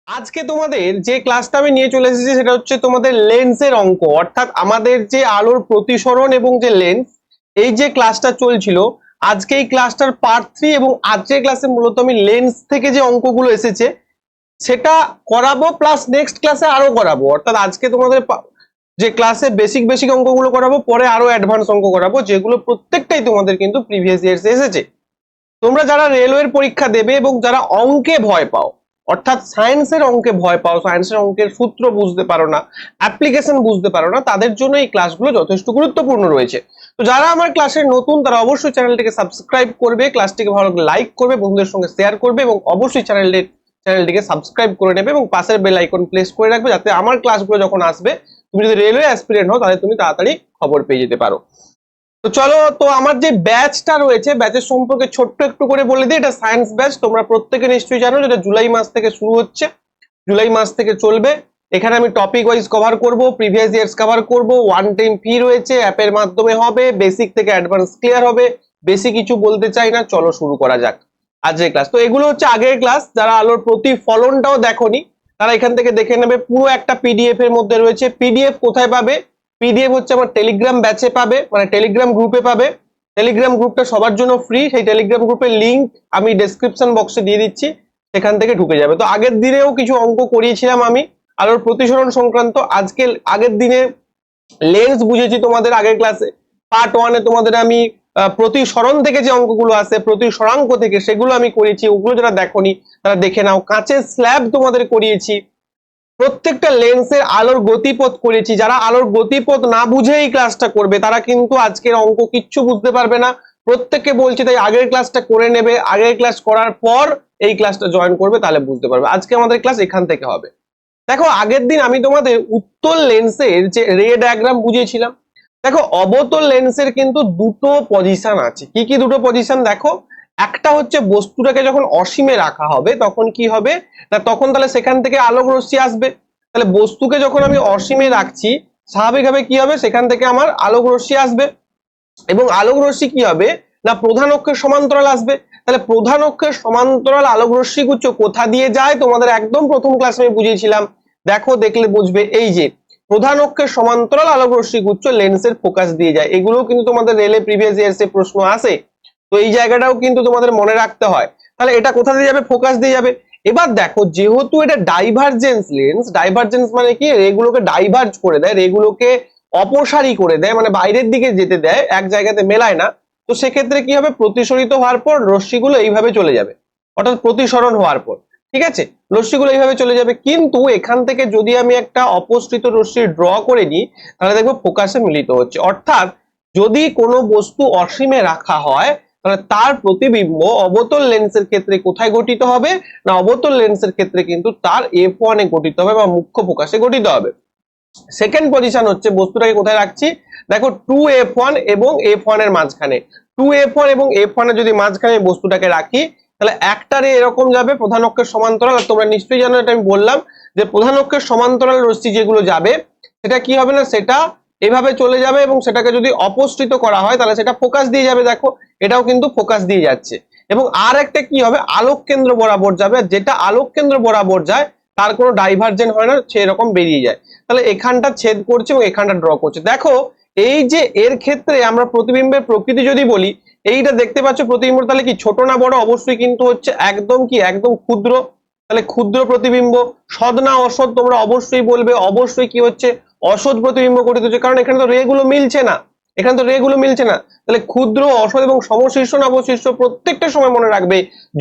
আজকে তোমাদের যে ক্লাসটা আমি নিয়ে চলে এসেছি সেটা হচ্ছে তোমাদের লেন্সের অঙ্ক, অর্থাৎ আমাদের যে আলোর প্রতিসরণ এবং যে লেন্স, এই যে ক্লাসটা চলছিল আজকে এই ক্লাসটার পার্ট 3 এবং আজকের ক্লাসে মূলত আমি লেন্স থেকে যে অঙ্কগুলো এসেছে সেটা করাবো, প্লাস নেক্সট ক্লাসে আরো করাবো। অর্থাৎ আজকে তোমাদের যে ক্লাসে বেসিক বেসিক অঙ্কগুলো করাবো, পরে আরো অ্যাডভান্স অঙ্ক করাবো, যেগুলো প্রত্যেকটাই তোমাদের কিন্তু প্রিভিয়াস ইয়ার্সে এসেছে। তোমরা যারা রেলওয়ের পরীক্ষা দেবে এবং যারা অঙ্কে ভয় পাও, অর্থাৎ সায়েন্সের অঙ্কে ভয় পাও, সায়েন্সের অঙ্কের সূত্র বুঝতে পারো না, অ্যাপ্লিকেশন বুঝতে পারো না, তাদের জন্য এই ক্লাসগুলো যথেষ্ট গুরুত্বপূর্ণ রয়েছে। তো যারা আমার ক্লাসের নতুন তারা অবশ্যই চ্যানেলটিকে সাবস্ক্রাইব করবে, ক্লাসটিকে ভালো লাইক করবে, বন্ধুদের সঙ্গে শেয়ার করবে এবং অবশ্যই চ্যানেলটিকে সাবস্ক্রাইব করে নেবে এবং পাশের বেল আইকন প্রেস করে রাখবে, যাতে আমার ক্লাসগুলো যখন আসবে তুমি যদি রেলওয়ে অ্যাসপিরেন্ট হও তাহলে তুমি তাড়াতাড়ি খবর পেয়ে যেতে পারো। তো চলো, তো আমার যে ব্যাচটা রয়েছে ব্যাচের সম্পর্কে ছোট্ট একটু করে বলে দিই। এটা সায়েন্স ব্যাচ, তোমরা প্রত্যেকে নিশ্চয়ই জানো যেটা জুলাই মাস থেকে শুরু হচ্ছে, জুলাই মাস থেকে চলবে। এখানে আমি টপিক ওয়াইজ কভার করব, প্রিভিয়াস ইয়ার্স কভার করব, ওয়ান টাইম ফি রয়েছে, অ্যাপের মাধ্যমে হবে, বেসিক থেকে অ্যাডভান্স ক্লিয়ার হবে। বেশি কিছু বলতে চাই না, চলো শুরু করা যাক আজকের ক্লাস। তো এগুলো হচ্ছে আগের ক্লাস, যারা আলোর প্রতিফলনটাও দেখোনি তারা এখান থেকে দেখে নেবে, পুরো একটা পিডিএফ এর মধ্যে রয়েছে। পিডিএফ কোথায় পাবে? পিডিএফ হচ্ছে আমার টেলিগ্রাম ব্যাচে পাবে, মানে টেলিগ্রাম গ্রুপে পাবে। টেলিগ্রাম গ্রুপটা সবার জন্য ফ্রি, সেই টেলিগ্রাম গ্রুপের লিংক আমি ডেসক্রিপশন বক্সে দিয়ে দিচ্ছি, সেখান থেকে ঢুকে যাবে। তো আগের দিনেও কিছু অঙ্ক করিয়েছিলাম আমি আলোর প্রতিসরণ সংক্রান্ত। আজকে আগের দিনে লেন্স বুঝেছি তোমাদের আগের ক্লাসে, পার্ট 1-এ তোমাদের আমি প্রতিসরণ থেকে যে অঙ্কগুলো আসে প্রতিসরাঙ্ক থেকে সেগুলো আমি করিয়েছি, ওগুলো যারা দেখোনি তারা দেখে নাও। কাঁচের স্ল্যাব তোমাদের করিয়েছি, প্রত্যেকটা লেন্সের আলোর গতিপথ করেছি। যারা আলোর গতিপথ না বুঝে এই ক্লাসটা করবে তারা কিন্তু আজকের অঙ্ক কিচ্ছু বুঝতে পারবে না। প্রত্যেককে বলছি তাই আগের ক্লাসটা করে নেবে, আগের ক্লাস করার পর এই ক্লাসটা জয়েন করবে, তাহলে বুঝতে পারবে। আজকে আমাদের ক্লাস এখান থেকে হবে। দেখো, আগের দিন আমি তোমাদের উত্তল লেন্সের যে রে ডায়াগ্রাম বুঝিয়েছিলাম। দেখো, অবতল লেন্সের কিন্তু দুটো পজিশন আছে। কি কি দুটো পজিশন দেখো? একটা হচ্ছে বস্তুটাকে যখন অসীমে রাখা হবে তখন কি হবে না, তখন তাহলে সেখান থেকে আলোক রশ্মি আসবে। তাহলে বস্তুকে যখন আমি অসীমে রাখছি স্বাভাবিকভাবে কি হবে, সেখান থেকে আমার আলোক রশ্মি আসবে এবং আলোক রশ্মি কি হবে না প্রধান অক্ষের সমান্তরাল আসবে। তাহলে প্রধান অক্ষের সমান্তরাল আলোক রশ্মি গুচ্ছ কোথা দিয়ে যায় তোমাদের একদম প্রথম ক্লাসে আমি বুঝিয়েছিলাম। দেখো, দেখলে বুঝবে, এই যে প্রধান অক্ষের সমান্তরাল আলোক রশ্মি গুচ্ছ লেন্সের ফোকাস দিয়ে যায়। এগুলো কিন্তু তোমাদের রেলে প্রিভিয়াস ইয়ার্সে প্রশ্ন আসে, তো এই জায়গাটাও কিন্তু তোমাদের মনে রাখতে হয়। তাহলে এটা কোথা দিয়ে যাবে? ফোকাস দিয়ে যাবে। এবার দেখো, যেহেতু এটা ডাইভারজেন্স লেন্স, ডাইভারজেন্স মানে কি, রেগুলোকে ডাইভার্জ করে দেয়, রেগুলোকে অপসারী করে দেয়, মানে বাইরের দিকে যেতে দেয়, এক জায়গাতে মেলায় না। তো সেক্ষেত্রে কি হবে, প্রতিসরিত হওয়ার পর রশ্মিগুলো এইভাবে চলে যাবে, অর্থাৎ প্রতিসরণ হওয়ার পর, ঠিক আছে, রশ্মিগুলো এইভাবে চলে যাবে। কিন্তু এখান থেকে যদি আমি একটা অপসৃত রশ্মি ড্র করে নিই তাহলে দেখবো ফোকাসে মিলিত হচ্ছে। অর্থাৎ যদি কোনো বস্তু অসীমে রাখা হয় তাহলে তার প্রতিবিম্ব অবতল লেন্সের ক্ষেত্রে কোথায় গঠিত হবে না, অবতল লেন্সের ক্ষেত্রে কিন্তু তার f1 এ গঠিত হবে বা মুখ্য ফোকাসে গঠিত হবে। সেকেন্ড পজিশন হচ্ছে বস্তুটাকে কোথায় রাখছি, দেখো 2f1 এবং f1 এর মাঝখানে। 2f1 এবং f1 এর যদি মাঝখানে বস্তুটাকে রাখি তাহলে একটা রে এরকম যাবে প্রধান অক্ষের সমান্তরাল। আর তোমরা নিশ্চয়ই জানো, এটা আমি বললাম যে প্রধান অক্ষের সমান্তরাল রশ্মি যেগুলো যাবে সেটা কি হবে না, সেটা এভাবে চলে যাবে এবং সেটাকে যদি অপসৃত করা হয় তাহলে সেটা ফোকাস দিয়ে যাবে। দেখো, এটাও কিন্তু ফোকাস দিয়ে যাচ্ছে। এবং আর একটা কি হবে, আলোক কেন্দ্র বরাবর যাবে, যেটা আলোক কেন্দ্র বরাবর যায় তার কোনো ডাইভারজেন্ট হয় না, সেরকম বেরিয়ে যায়। তাহলে এখানটা ছেদ করছে এবং এখানটা ড্র করছে। দেখো, এই যে এর ক্ষেত্রে আমরা প্রতিবিম্বের প্রকৃতি যদি বলি, এইটা দেখতে পাচ্ছ প্রতিবিম্ব, তাহলে কি ছোট না বড়? অবশ্যই কিন্তু হচ্ছে একদম কি, একদম ক্ষুদ্র। তাহলে ক্ষুদ্র প্রতিবিম্ব। সৎ না অসৎ তোমরা অবশ্যই বলবে, অবশ্যই কি হচ্ছে অসৎ প্রতিবিম্ব গঠিত হচ্ছে, কারণ এখানে তো রে গুলো মিলছে না, এখানে তো রে গুলো মিলছে না। তাহলে ক্ষুদ্র, অসৎ এবং সমশীর্ষ না অবশীর্ষ প্রত্যেকটা সময় মনে রাখবে,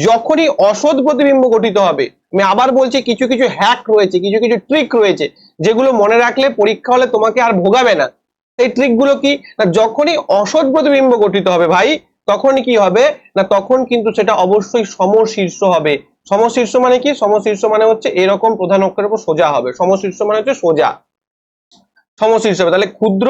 যখনই অসৎ প্রতিবিম্ব গঠিত হবে, আমি আবার বলছি কিছু কিছু হ্যাক রয়েছে, কিছু কিছু ট্রিক রয়েছে যেগুলো মনে রাখলে পরীক্ষা হলে তোমাকে আর ভোগাবে না। এই ট্রিক গুলো কি না, যখনই অসৎ প্রতিবিম্ব গঠিত হবে ভাই তখন কি হবে না, তখন কিন্তু সেটা অবশ্যই সমশীর্ষ হবে। সমশীর্ষ মানে কি? সমশীর্ষ মানে হচ্ছে এরকম প্রধান অক্ষের উপর সোজা হবে, সমশীর্ষ মানে হচ্ছে সোজা, সমশীর্ষ হবে। তাহলে ক্ষুদ্র,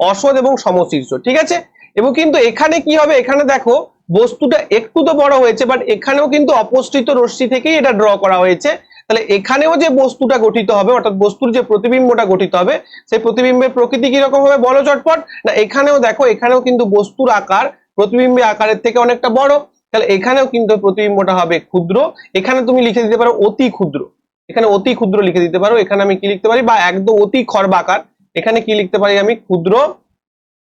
অসৎ এবং সমশীর্ষ, ঠিক আছে। এবং কিন্তু এখানে কি হবে, এখানে দেখো বস্তুটা একটু তো বড় হয়েছে, বাট এখানেও কিন্তু অপসৃত রশ্মি থেকেই এটা ড্র করা হয়েছে। তাহলে এখানেও যে বস্তুটা গঠিত হবে, অর্থাৎ বস্তুর যে প্রতিবিম্বটা গঠিত হবে, সেই প্রতিবিম্বের প্রকৃতি কিরকম হবে বলো চটপট না। এখানেও দেখো, এখানেও কিন্তু বস্তুর আকার প্রতিবিম্বের আকারের থেকে অনেকটা বড়, তাহলে এখানেও কিন্তু প্রতিবিম্বটা হবে ক্ষুদ্র। এখানে তুমি লিখে দিতে পারো অতি ক্ষুদ্র, এখানে অতি ক্ষুদ্র লিখে দিতে পারো, এখানে আমি কি লিখতে পারি, বা একদম অতি খর্বাকার, এখানে কি লিখতে পারি আমি, ক্ষুদ্র।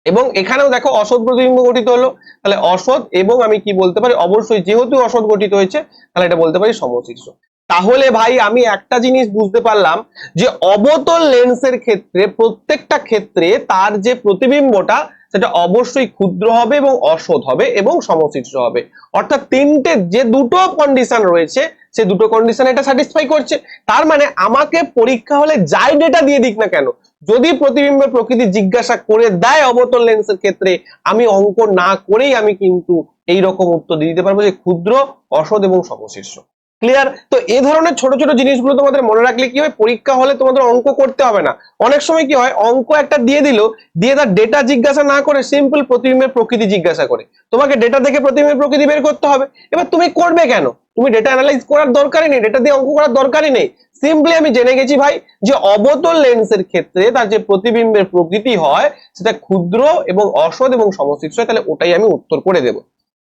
এবং এখানেও দেখো অসৎ প্রতিবিম্ব গঠিত হলো, তাহলে অসৎ, এবং আমি কি বলতে পারি, অবশ্যই যেহেতু অসৎ গঠিত হয়েছে তাহলে এটা বলতে পারি সমশীর্ষ। তাহলে ভাই আমি একটা জিনিস বুঝতে পারলাম যে অবতল লেন্সের ক্ষেত্রে প্রত্যেকটা ক্ষেত্রে তার যে প্রতিবিম্বটা সেটা অবশ্যই ক্ষুদ্র হবে এবং অসৎ হবে এবং সমশীর্ষ হবে। অর্থাৎ তিনটে যে দুটো কন্ডিশন রয়েছে সে দুটো কন্ডিশন এটা স্যাটিসফাই করছে। তার মানে আমাকে পরীক্ষা হলে যাই ডেটা দিয়ে দিক না কেন, যদি প্রতিবিম্বের প্রকৃতি জিজ্ঞাসা করে দেয় অবতল লেন্সের ক্ষেত্রে, আমি অঙ্ক না করেই আমি কিন্তু এই রকম উত্তর দিয়ে দিতে পারবো যে ক্ষুদ্র, অসৎ এবং সমশীর্ষ। ক্লিয়ার? তো এই ধরনের ছোট ছোট জিনিসগুলো তোমাদের মনে রাখলে কি হয়, পরীক্ষা হলে তোমাদের অঙ্ক করতে হবে না। অনেক সময় কি হয়, অঙ্ক একটা দিয়ে দিল, দিয়ে তার ডেটা জিজ্ঞাসা না করে সিম্পল প্রতিবিম্বের প্রকৃতি জিজ্ঞাসা করে, তোমাকে ডেটা দেখে প্রতিবিম্বের প্রকৃতি বের করতে হবে। এবার তুমি করবে কেন, তুমি ডেটা অ্যানালাইজ করার দরকারই নেই, ডেটা দিয়ে অঙ্ক করার দরকারই নেই। সিম্পলি আমি জেনে গেছি ভাই যে অবতল লেন্সের ক্ষেত্রে তার যে প্রতিবিম্বের প্রকৃতি হয় সেটা ক্ষুদ্র এবং অসৎ এবং সমশীর্ষ, তাহলে ওটাই আমি উত্তর করে দেব।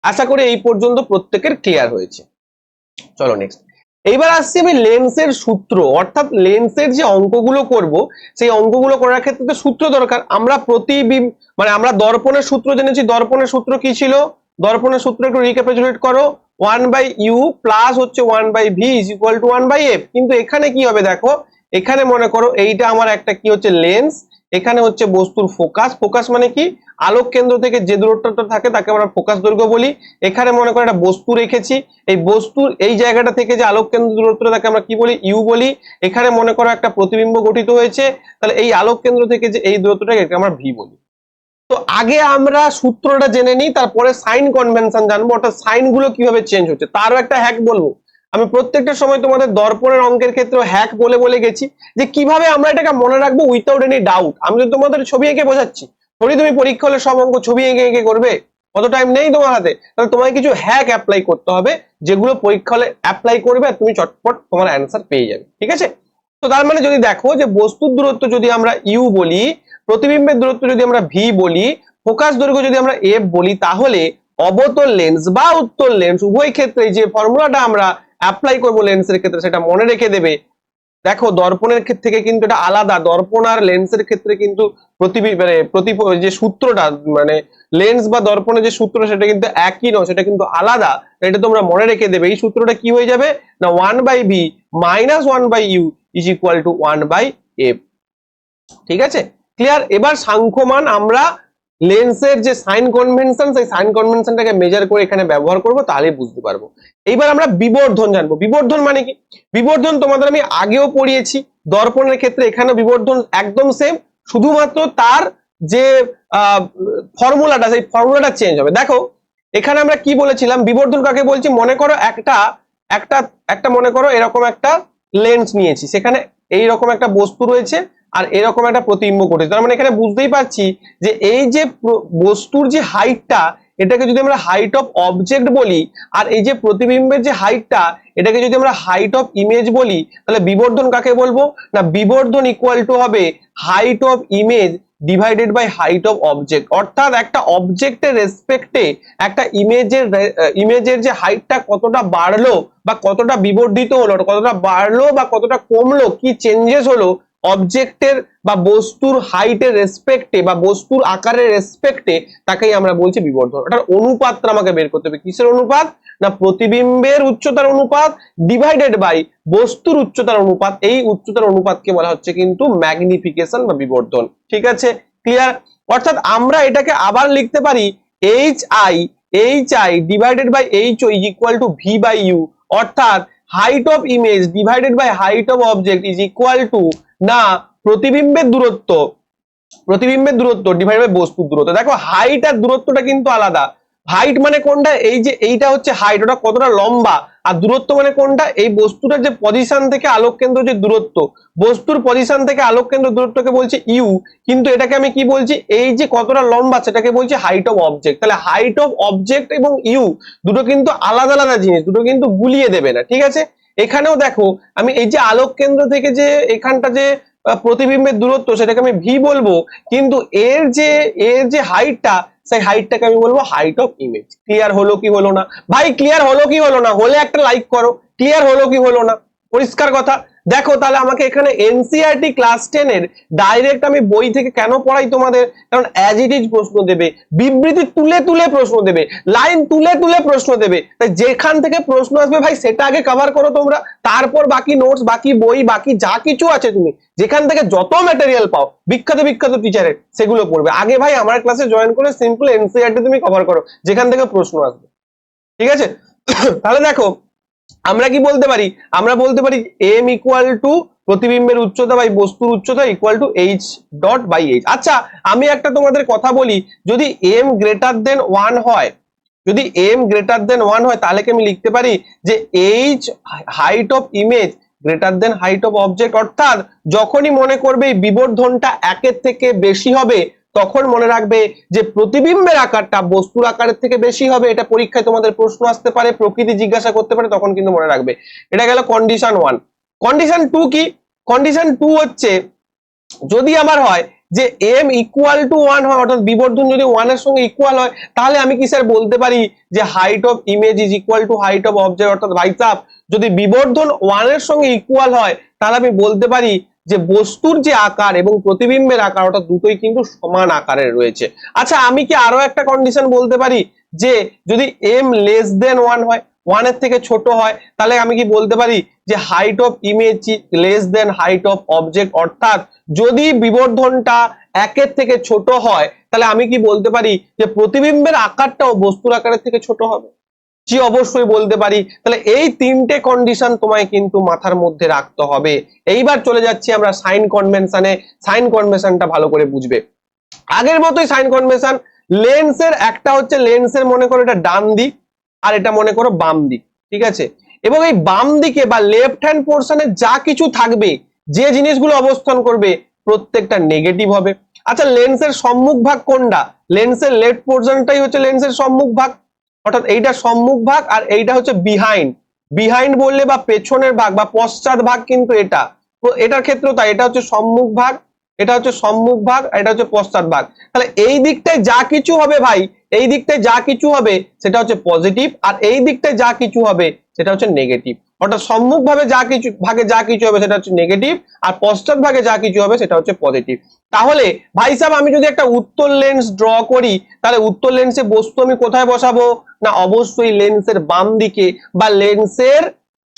আশা করি এই পর্যন্ত প্রত্যেকের ক্লিয়ার হয়েছে। চলো নেক্সট। এইবার আসছি আমি লেন্সের সূত্র, অর্থাৎ লেন্সের যে অঙ্কগুলো করব সেই অঙ্কগুলো করার ক্ষেত্রে তো সূত্র দরকার। আমরা প্রতিবিম্ব মানে আমরা দর্পণের সূত্র জেনেছি, দর্পণের সূত্র কি ছিল, দর্পণের সূত্র একটু রিক্যাপিচুলেট করো, 1/u প্লাস হচ্ছে 1/v is equal two 1/f। কিন্তু এখানে কি হবে দেখো, এখানে মনে করো এইটা আমার একটা কি হচ্ছে লেন্স, এখানে হচ্ছে বস্তুর ফোকাস, ফোকাস মানে কি, আলোক কেন্দ্র থেকে যে দূরত্বটা থাকে তাকে আমরা ফোকাস দৈর্ঘ্য বলি। এখানে মনে করো একটা বস্তু রেখেছি, এই বস্তুর এই জায়গাটা থেকে যে আলোক কেন্দ্র দূরত্বটা তাকে আমরা কি বলি, ইউ বলি। এখানে মনে করো একটা প্রতিবিম্ব গঠিত হয়েছে, তাহলে এই আলোক কেন্দ্র থেকে যে এই দূরত্বটাকে আমরা ভি বলি। তো আগে আমরা সূত্রটা জেনে নিই, তারপরে সাইন কনভেনশন জানবো, অর্থাৎ সাইন গুলো কিভাবে চেঞ্জ হচ্ছে তারও একটা হ্যাক বলবো। আমি প্রত্যেকটা সময় তোমাদের দর্পণের অঙ্কের ক্ষেত্রে হ্যাক বলে বলে গেছি যে কিভাবে আমরা এটাকে মনে রাখবো উইথাউট এনি ডাউট। আমি তো তোমাদের ছবি এঁকে বোঝাচ্ছি, থোড়ি তুমি পরীক্ষা হলে সব অঙ্ক ছবি এঁকে এঁকে করবে, অত টাইম নেই তোমার হাতে। তাহলে তোমাকে কিছু হ্যাক অ্যাপ্লাই করতে হবে, যেগুলো পরীক্ষা হলে অ্যাপ্লাই করবে আর তুমি চটপট তোমার অ্যান্সার পেয়ে যাবে। ঠিক আছে? তো তার মানে যদি দেখো যে বস্তুর দূরত্ব যদি আমরা ইউ বলি, প্রতিবিম্বের দূরত্ব যদি আমরা ভি বলি, ফোকাস দৈর্ঘ্য যদি আমরা এফ বলি, তাহলে অবতল লেন্স বা উত্তল লেন্স উভয় ক্ষেত্রে যে ফর্মুলাটা আমরা অ্যাপ্লাই করবো লেন্সের ক্ষেত্রে সেটা মনে রেখে দেবে। দেখো দর্পণের ক্ষেত্রে থেকে কিন্তু এটা আলাদা, দর্পণ আর লেন্সের ক্ষেত্রে কিন্তু যে সূত্রটা মানে লেন্স বা দর্পণের যে সূত্র সেটা কিন্তু একই নয়, সেটা কিন্তু আলাদা। এটা তোমরা মনে রেখে দেবে। এই সূত্রটা কি হয়ে যাবে না, 1/v minus 1/u is equal two 1/f। ঠিক আছে? ক্লিয়ার? এবার সাংখ্যমান আমরা লেন্সের যে সাইন কনভেনশন সেই সাইন কনভেনশনটাকে মেজার করে এখানে ব্যবহার করব, তাহলে বুঝতে পারবো। এইবার আমরা বিবর্ধন জানবো। বিবর্ধন মানে কি, বিবর্ধন তোমাদের আমি আগেও পড়িয়েছি, দর্পণের ক্ষেত্রে এখানে বিবর্ধন একদম সেম, শুধুমাত্র তার যে ফর্মুলাটা সেই ফর্মুলাটা চেঞ্জ হবে। দেখো এখানে আমরা কি বলেছিলাম, বিবর্ধন কাকে বলছি, মনে করো একটা একটা একটা মনে করো এরকম একটা লেন্স নিয়েছি, সেখানে এইরকম একটা বস্তু রয়েছে আর এরকম একটা প্রতিবিম্ব ঘটেছে। তার মানে এখানে বুঝতেই পারছি যে এই যে বস্তুর যে হাইটটা এটাকে যদি আমরা হাইট অফ অবজেক্ট বলি, আর এই যে প্রতিবিম্বের যে হাইটটা এটাকে যদি আমরা হাইট অফ ইমেজ বলি, তাহলে বিবর্ধন কাকে বলবো না, বিবর্ধন ইকুয়াল টু হবে height of image divided by height of object. অর্থাৎ একটা অবজেক্টের রেসপেক্টে একটা ইমেজের যে হাইটটা কতটা বাড়লো বা কতটা বিবর্ধিত হলো, কতটা বাড়লো বা কতটা কমলো, কি চেঞ্জেস হলো অবজেক্টের বা বস্তুর হাইটের রেসপেক্টে বা বস্তুর আকারের রেসপেক্টে, তাকেই আমরা বলছি বিবর্ধন। ওটার অনুপাতটা আমাকে বের করতে হবে। কিসের অনুপাত না, প্রতিবিম্বের উচ্চতার অনুপাত ডিভাইডেড বাই বস্তুর উচ্চতার অনুপাত। এই উচ্চতার অনুপাতকে বলা হচ্ছে কিন্তু ম্যাগনিফিকেশন বা বিবর্ধন। ঠিক আছে? ক্লিয়ার? অর্থাৎ আমরা এটাকে আবার লিখতে পারি hi divided by ho is equal to v by u, অর্থাৎ height of image divided by height of object is equal to না প্রতিবিম্বের দূরত্ব ডিভাইড বাই বস্তুর দূরত্ব। দেখো হাইট আর দূরত্বটা কিন্তু আলাদা। হাইট মানে কোনটা, এই যে এইটা হচ্ছে হাইট, ওটা কতটা লম্বা, আর দূরত্ব মানে কোনটা, এই বস্তুটার যে পজিশন থেকে আলোক কেন্দ্র যে দূরত্ব, বস্তুর পজিশন থেকে আলোক কেন্দ্র দূরত্বকে বলছে ইউ, কিন্তু এটাকে আমি কি বলছি, এই যে কতটা লম্বা সেটাকে বলছি হাইট অফ অবজেক্ট। তাহলে হাইট অফ অবজেক্ট এবং ইউ দুটো কিন্তু আলাদা আলাদা জিনিস, দুটো কিন্তু গুলিয়ে দেবে না। ঠিক আছে? এখানেও দেখো আমি এই যে আলোক কেন্দ্র থেকে যে এখানটা যে প্রতিবিম্বের দূরত্ব সেটাকে আমি ভি বলবো, কিন্তু এর যে হাইটটা সেই হাইটটাকে আমি বলবো হাইট অফ ইমেজ। ক্লিয়ার হলো কি হলো না ভাই? ক্লিয়ার হলো কি হলো না? হলে একটা লাইক করো। ক্লিয়ার হলো কি হলো না? পরিষ্কার কথা। দেখো তাহলে আমাকে এখানে এনসিইআরটি ক্লাস 10 এর ডাইরেক্ট আমি বই থেকে কেন পড়াই তোমাদের, কারণ অ্যাজ ইট ইজ প্রশ্ন দেবে, বিবৃতি তুলে তুলে প্রশ্ন দেবে, লাইন তুলে তুলে প্রশ্ন দেবে, তাই যেখান থেকে প্রশ্ন আসবে ভাই সেটা আগে কভার করো তোমরা, তারপর বাকি নোটস, বাকি বই, বাকি যা কিছু আছে তুমি যেখান থেকে যত ম্যাটেরিয়াল পাও বিখ্যাত বিখ্যাত টিচারের সেগুলো পড়বে। আগে ভাই আমার ক্লাসে জয়েন করে সিম্পল এনসিইআরটি তুমি কভার করো যেখান থেকে প্রশ্ন আসবে, ঠিক আছে? তাহলে দেখো আমরা কি বলতে পারি, আমরা বলতে পারি এম ইকুয়াল টু প্রতিবিম্বের উচ্চতা বাই বস্তুর উচ্চতা equal to H dot by H. আচ্ছা আমি একটা তোমাদের কথা বলি, যদি এম গ্রেটার দেন 1 হয়, যদি এম গ্রেটার দেন 1 হয় তাহলে কি আমি লিখতে পারি যে H height of image greater than height of object, অর্থাৎ যখনই মনে করবে এই বিবর্ধনটা 1 এর থেকে বেশি হবে তখন মনে রাখবে যে প্রতিবিম্বের আকারটা বস্তুর আকারের থেকে বেশি হবে। এটা পরীক্ষায় তোমাদের প্রশ্ন আসতে পারে, প্রকৃতি জিজ্ঞাসা করতে পারে, তখন কিন্তু মনে রাখবে। এটা গেল কন্ডিশন 1। কন্ডিশন 2 কি? কন্ডিশন 2 হচ্ছে যদি আমার হয় যে m ইকুয়াল টু 1 হয়, অর্থাৎ বিবর্ধন যদি 1 এর সঙ্গে ইকুয়াল হয়, তাহলে আমি কি স্যার বলতে পারি যে height of image is equal to height of object, অর্থাৎ ভাই সাহেব যদি বিবর্ধন 1 এর সঙ্গে ইকুয়াল হয় তাহলে আমি বলতে পারি যে বস্তুর যে আকার এবং প্রতিবিম্বের আকার অর্থাৎ দুটোই কিন্তু সমান আকারের রয়েছে। আচ্ছা আমি কি আরো একটা কন্ডিশন বলতে পারি যে যদি m লেস দেন 1 হয়, 1 এর থেকে ছোট হয়, তাহলে আমি কি বলতে পারি যে height of image less than height of object, অর্থাৎ যদি বিবর্ধনটা 1 এর থেকে ছোট হয় তাহলে আমি কি বলতে পারি যে প্রতিবিম্বের আকারটাও বস্তুর আকারের থেকে ছোট হবে? জি অবশ্যই বলতে পারি। তাহলে এই তিনটে কন্ডিশন তোমায় কিন্তু মাথার মধ্যে রাখতে হবে। এইবার চলে যাচ্ছি আমরা সাইন কনভেনশনে। সাইন কনভেনশনটা ভালো করে বুঝবে। আগের মতোই সাইন কনভেনশন, লেন্সের একটা হচ্ছে লেন্সের মনে করো এটা ডান দিক আর এটা মনে করো বাম দিক, ঠিক আছে? এবং এই বাম দিকে বা লেফট হ্যান্ড পোর্শনে যা কিছু থাকবে, যে জিনিসগুলো অবস্থান করবে প্রত্যেকটা নেগেটিভ হবে। আচ্ছা লেন্সের সম্মুখ ভাগ কোনটা? লেন্সের লেফট পোর্শনটাই হচ্ছে লেন্সের সম্মুখ ভাগ, অর্থাৎ এইটা সম্মুখ ভাগ আর এইটা হচ্ছে বিহাইন্ড। বিহাইন্ড বললে বা পেছনের ভাগ বা পশ্চাৎ ভাগ কিন্তু এটা, তো এটার ক্ষেত্রেও তাই, এটা হচ্ছে সম্মুখ ভাগ, এটা হচ্ছে সম্মুখ ভাগ, এটা হচ্ছে পশ্চাৎ ভাগ। তাহলে এই দিকটায় যা কিছু হবে ভাই, এই দিকটায় যা কিছু হবে সেটা হচ্ছে পজিটিভ, আর এই দিকটায় যা কিছু হবে সেটা হচ্ছে নেগেটিভ। অর্থাৎ সম্মুখ ভাবে যা কিছু ভাগে যা কিছু হবে সেটা হচ্ছে নেগেটিভ, আর পশ্চাৎ ভাগে যা কিছু হবে সেটা হচ্ছে পজিটিভ। তাহলে ভাই সাহেব আমি যদি একটা উত্তল লেন্স ড্র করি তাহলে উত্তল লেন্সে বস্তু আমি কোথায় বসাবো? না অবশ্যই লেন্সের বাম দিকে বা লেন্সের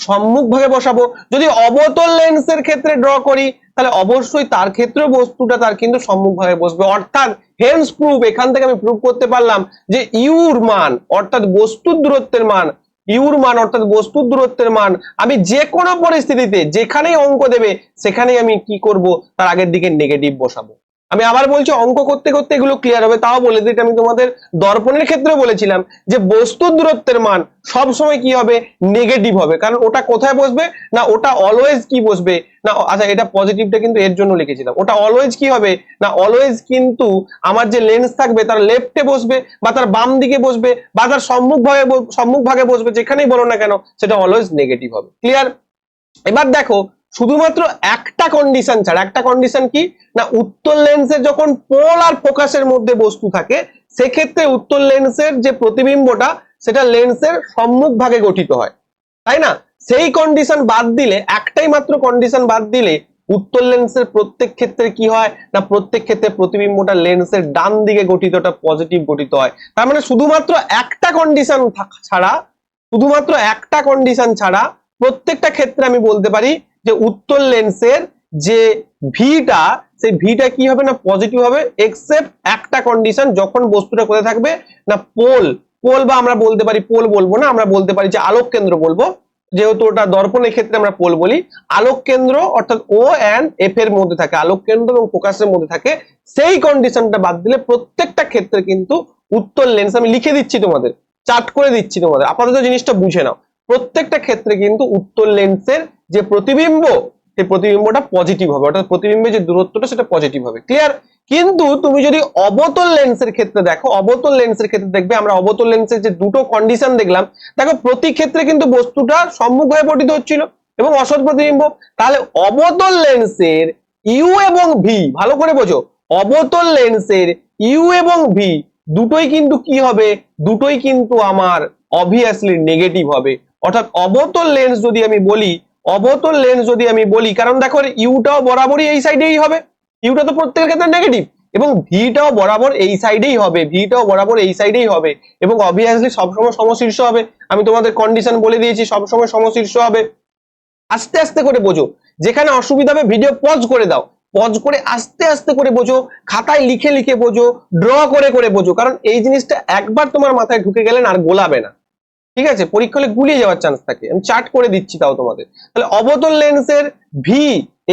সম্মুখ ভাগে বসাবো। যদি অবতল লেন্সের ক্ষেত্রে ড্র করি তাহলে অবশ্যই তার ক্ষেত্রে বস্তুটা তার কিন্তু সম্মুখ ভাগে বসবে। অর্থাৎ হেন্স প্রুফ, এখান থেকে আমি প্রুফ করতে পারলাম যে ইউর মান অর্থাৎ বস্তুর দূরত্বের মান, ইউর মান অর্থাৎ বস্তুর দূরত্বের মান আমি যে কোনো পরিস্থিতিতে যেখানেই অঙ্ক দেবে সেখানেই আমি কি করব, তার আগের দিকে নেগেটিভ বসাবো। আমি আবার বলছি অঙ্ক করতে করতে এগুলো ক্লিয়ার হবে। তাও বলে দিই, আমি তোমাদের দর্পণের ক্ষেত্রে বলেছিলাম যে বস্তুর দূরত্বের মান সব সময় কি হবে? নেগেটিভ হবে, কারণ ওটা কোথায় বসবে? না ওটা অলওয়েজ কি বসবে না, আচ্ছা এটা পজিটিভটা কিন্তু এর জন্য লিখেছিলাম, ওটা অলওয়েজ কি হবে না অলওয়েজ কিন্তু আমার যে লেন্স থাকবে তার লেফটে বসবে বা তার বাম দিকে বসবে বা তার সম্মুখ ভাগে বসবে, যেখানেই বলো না কেন সেটা অলওয়েজ নেগেটিভ হবে। ক্লিয়ার? এবার দেখো শুধুমাত্র একটা কন্ডিশন ছাড়া, একটা কন্ডিশন কি না উত্তল লেন্সের যখন পোল আর ফোকাসের মধ্যে বস্তু থাকে সেক্ষেত্রে উত্তল লেন্সের যে প্রতিবিম্বটা সেটা লেন্সের সম্মুখ ভাগে গঠিত হয়, তাই না? সেই কন্ডিশন বাদ দিলে, একটাই মাত্র কন্ডিশন বাদ দিলে উত্তল লেন্সের প্রত্যেক ক্ষেত্রে কি হয় না প্রত্যেক ক্ষেত্রে প্রতিবিম্বটা লেন্সের ডান দিকে গঠিতটা পজিটিভ গঠিত হয়। তার মানে শুধুমাত্র একটা কন্ডিশন ছাড়া, শুধুমাত্র একটা কন্ডিশন ছাড়া প্রত্যেকটা ক্ষেত্রে আমি বলতে পারি যে উত্তল লেন্সের যে ভিটা সেই ভিটা কি হবে না পজিটিভ হবে, এক্সেপ্ট একটা কন্ডিশন, যখন বস্তুটা কোথায় থাকবে না পোল, পোল বা আমরা বলতে পারি পোল বলবো না, আমরা বলতে পারি যে আলোক কেন্দ্র বলবো, যেহেতু ওটা দর্পণের ক্ষেত্রে আমরা পোল বলি। আলোক কেন্দ্র অর্থাৎ ও এন্ড এফ এর মধ্যে থাকে, আলোক কেন্দ্র এবং ফোকাসের মধ্যে থাকে, সেই কন্ডিশনটা বাদ দিলে প্রত্যেকটা ক্ষেত্রে কিন্তু উত্তল লেন্স, আমি লিখে দিচ্ছি তোমাদের, চার্ট করে দিচ্ছি তোমাদের, আপাতত জিনিসটা বুঝে নাও, প্রত্যেকটা ক্ষেত্রে কিন্তু উত্তল লেন্সের যে প্রতিবিম্ব সেই প্রতিবিম্বটা পজিটিভ হবে, অর্থাৎ প্রতিবিম্বের যে দূরত্বটা সেটা পজিটিভ হবে। ক্লিয়ার? কিন্তু তুমি যদি অবতল লেন্সের ক্ষেত্রে দেখো, অবতল লেন্সের ক্ষেত্রে দেখবে আমরা অবতল লেন্সের যে দুটো কন্ডিশন দেখলাম, দেখো প্রতি ক্ষেত্রে কিন্তু বস্তুটা সম্মুখ হয়ে পঠিত হচ্ছিল এবং অসৎ প্রতিবিম্ব। তাহলে অবতল লেন্সের ইউ এবং ভি, ভালো করে বোঝো, অবতল লেন্সের ইউ এবং ভি দুটোই কিন্তু কি হবে? দুটোই কিন্তু আমার অবভিয়াসলি নেগেটিভ হবে। অর্থাৎ অবতল লেন্স যদি আমি বলি, অবতল লেন্স যদি আমি বলি, কারণ দেখো ইউটাও বরাবরই এই সাইডেই হবে, ইউটা তো প্রত্যেকের ক্ষেত্রে নেগেটিভ, এবং ভিটাও বরাবর এই সাইডেই হবে, ভিটাও বরাবর এই সাইডেই হবে, এবং অবভিয়াসলি সবসময় সমশীর্ষ হবে। আমি তোমাদের কন্ডিশন বলে দিয়েছি, সবসময় সমশীর্ষ হবে। আস্তে আস্তে করে বোঝো, যেখানে অসুবিধা হবে ভিডিও পজ করে দাও, পজ করে আস্তে আস্তে করে বোঝো, খাতায় লিখে লিখে বোঝো, ড্র করে করে বোঝো, কারণ এই জিনিসটা একবার তোমার মাথায় ঢুকে গেলেন আর গোলাবে না, ঠিক আছে? পরীক্ষা হলে গুলিয়ে যাওয়ার চান্স থাকে। আমি চার্ট করে দিচ্ছি তাও তোমাদের। তাহলে অবতল লেন্সের ভি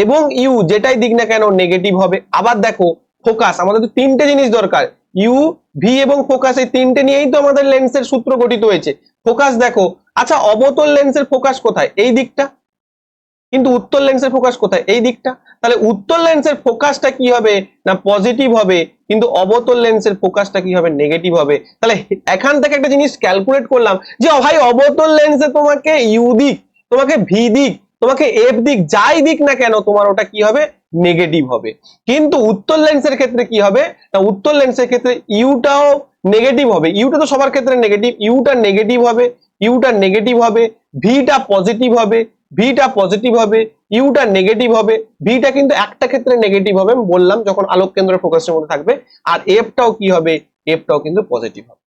এবং ইউ যেটাই দিক না কেন নেগেটিভ হবে। আবার দেখো ফোকাস, আমাদের তো তিনটে জিনিস দরকার, ইউ, ভি এবং ফোকাস, এই তিনটে নিয়েই তো আমাদের লেন্সের সূত্র গঠিত হয়েছে। ফোকাস দেখো, আচ্ছা অবতল লেন্সের ফোকাস কোথায়? এই দিকটা, কিন্তু উত্তল লেন্সের ফোকাস কোথায়? এই দিকটা। তাহলে উত্তল লেন্সের ফোকাসটা কি হবে না পজিটিভ হবে, কিন্তু অবতল লেন্সের ফোকাসটা কি হবে? নেগেটিভ হবে। তাহলে এখান থেকে একটা জিনিস ক্যালকুলেট করলাম যে ভাই অবতল লেন্সে তোমাকে ইউ দিক, তোমাকে ভি দিক, তোমাকে এফ দিক, যাই দিক না কেন তোমার ওটা কি হবে? নেগেটিভ হবে। কিন্তু উত্তল লেন্সের ক্ষেত্রে কি হবে না, উত্তল লেন্সের ক্ষেত্রে ইউটাও নেগেটিভ হবে, ইউটা তো সবার ক্ষেত্রে নেগেটিভ, ইউটা নেগেটিভ হবে, ইউটা নেগেটিভ হবে, ভিটা পজিটিভ হবে, ভিটা পজিটিভ হবে, ইউটা নেগেটিভ হবে, ভিটা কিন্তু একটা ক্ষেত্রে নেগেটিভ হবে, আমি বললাম যখন আলোক কেন্দ্র ফোকাসের মধ্যে থাকবে, আর এফটাও কি হবে? এফটাও কিন্তু পজিটিভ হবে।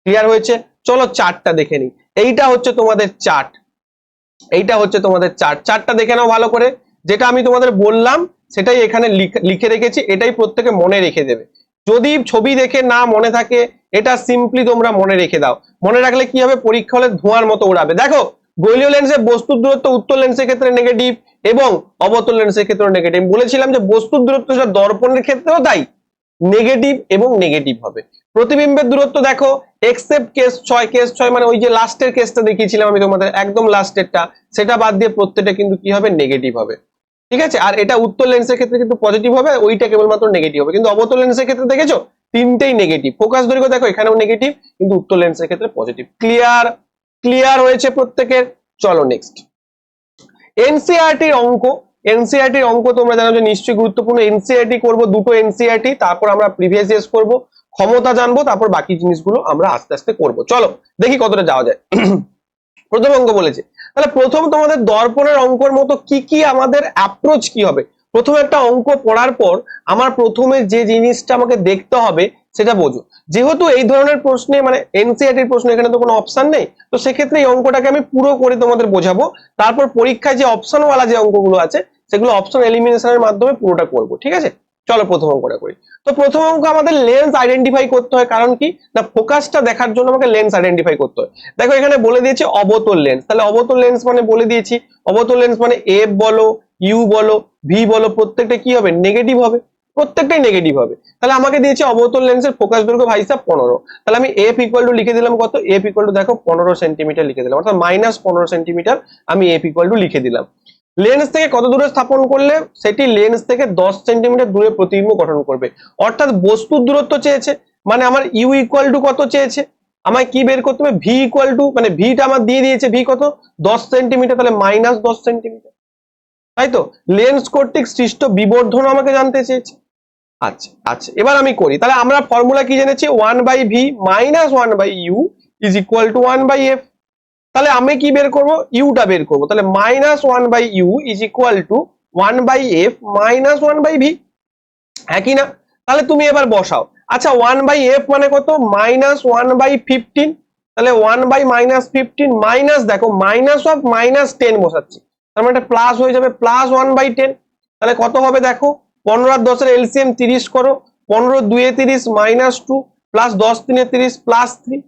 ক্লিয়ার হয়েছে? চলো চার্টটা দেখে নিই। এইটা হচ্ছে তোমাদের চার্ট, এইটা হচ্ছে তোমাদের চার্ট। চার্টটা দেখে নাও ভালো করে, যেটা আমি তোমাদের বললাম সেটাই এখানে লিখে রেখেছি, এটাই প্রত্যেকে মনে রেখে দেবে। যদি ছবি দেখে না মনে থাকে, এটা সিম্পলি তোমরা মনে রেখে দাও। মনে রাখলে কি হবে? পরীক্ষা হলে ধোঁয়ার মতো উড়াবে। দেখো গোলীয় লেন্সের বস্তুর দূরত্ব উত্তল লেন্সের ক্ষেত্রে নেগেটিভ এবং অবতল লেন্সের ক্ষেত্রেও নেগেটিভ। বলেছিলাম যে বস্তুর দূরত্ব সেটা দর্পণের ক্ষেত্রেও তাই নেগেটিভ এবং নেগেটিভ হবে। প্রতিবিম্বের দূরত্ব দেখো, এক্সেপ্ট কেস 6, কেস 6 মানে ওই যে লাস্টের কেসটা দেখিয়েছিলাম আমি তোমাদের, একদম লাস্টেরটা, সেটা বাদ দিয়ে প্রত্যেকটা কিন্তু কি হবে? নেগেটিভ হবে। ঠিক আছে? আর এটা উত্তল লেন্সের ক্ষেত্রে কিন্তু পজিটিভ হবে, ওইটা কেবলমাত্র নেগেটিভ হবে। কিন্তু অবতল লেন্সের ক্ষেত্রে দেখেছো তিনটেই নেগেটিভ। ফোকাস দৈর্ঘ্য দেখো এখানেও নেগেটিভ, কিন্তু উত্তল লেন্সের ক্ষেত্রে পজিটিভ। ক্লিয়ার? ক্লিয়ার হয়েছে প্রত্যেকের? চলো নেক্সট, এনসিইআরটির অঙ্ক। এনসিইআরটির অঙ্ক তোমরা জানো যে নিশ্চয়ই গুরুত্বপূর্ণ। এনসিইআরটি করব দুটো এনসিইআরটি, তারপর আমরা প্রিভিয়াস ইয়ার্স করব, ক্ষমতা জানবো, তারপর বাকি জিনিসগুলো আমরা আস্তে আস্তে করব। চলো দেখি কতটা যাওয়া যায়। প্রথম অঙ্ক বলেছে, তাহলে প্রথম তোমাদের দর্পণের অঙ্কর মতো কি কি আমাদের অ্যাপ্রোচ কি হবে? প্রথমে একটা অঙ্ক পড়ার পর আমার প্রথমে যে জিনিসটা আমাকে দেখতে হবে সেটা বোঝো। যেহেতু এই ধরনের প্রশ্নে মানে এনসিইআরটির প্রশ্ন, এখানে তো কোনো অপশন নেই, তো সেক্ষেত্রে এই অঙ্কটাকে আমি পুরো করে তোমাদের বোঝাবো। তারপর পরীক্ষায় যে অপশনওয়ালা যে অঙ্কগুলো আছে সেগুলো অপশন এলিমিনেশনের মাধ্যমে পুরোটা করব। ঠিক আছে? চলো প্রথম অঙ্কটা করি। তো প্রথম অঙ্ক আমাদের লেন্স আইডেন্টিফাই করতে হয়, কারণ কি না ফোকাসটা দেখার জন্য আমাকে লেন্স আইডেন্টিফাই করতে হয়। দেখো এখানে বলে দিয়েছে অবতল লেন্স, তাহলে অবতল লেন্স মানে বলে দিয়েছি, অবতল লেন্স মানে এফ বলো, ইউ বলো, ভি বলো, প্রত্যেকটা কি হবে? নেগেটিভ হবে, প্রত্যেকটাই নেগেটিভ হবে। তাহলে আমাকে দিয়েছে অবতল লেন্সের ফোকাস দৈর্ঘ্য ভাই সাহেব 15, তাহলে আমি এফ ইকুয়াল টু লিখে দিলাম কত? এফ ইকুয়াল টু দেখো 15 সেন্টিমিটার লিখে দিলাম, অর্থাৎ -15 সেন্টিমিটার আমি এফ ইকুয়াল টু লিখে দিলাম। লেন্স থেকে কত দূরে স্থাপন করলে সেটি লেন্স থেকে 10 সেন্টিমিটার দূরে প্রতিবিম্ব গঠন করবে। অর্থাৎ বস্তুর দূরত্ব চেয়েছে, মানে আমার ইউ ইকুয়াল টু কত চেয়েছে, আমায় কি বের করতে হবে? ভি ইকুয়াল টু, মানে ভিটা আমার দিয়ে দিয়েছে, ভি কত? 10 সেন্টিমিটার, তাহলে -10 সেন্টিমিটার, তাই তো? লেন্স কর্তৃক সৃষ্ট বিবর্ধন আমাকে জানতে চেয়েছে। আচ্ছা আচ্ছা, এবার আমি করি। তাহলে আমরা ফর্মুলা কি জেনেছি? 1/v - 1/u is equal two 1/f। তাহলে আমি কি বের করব? ইউটা বের করব। তাহলে -1/u is equal two 1/f - 1/v, হ্যাঁ কি না? তাহলে তুমি এবার বসাও। আচ্ছা 1/f মানে কত? -1/15, তাহলে 1/-15 মাইনাস, দেখো মাইনাস অফ -10 বসাচ্ছি, তার মানে এটা প্লাস হয়ে যাবে, +1/10। তাহলে কত হবে দেখো, 15 আর 10 এর এলসিএম 30 করো, 15 2 এ 30 -2 প্লাস 10 3 এ 30 +3,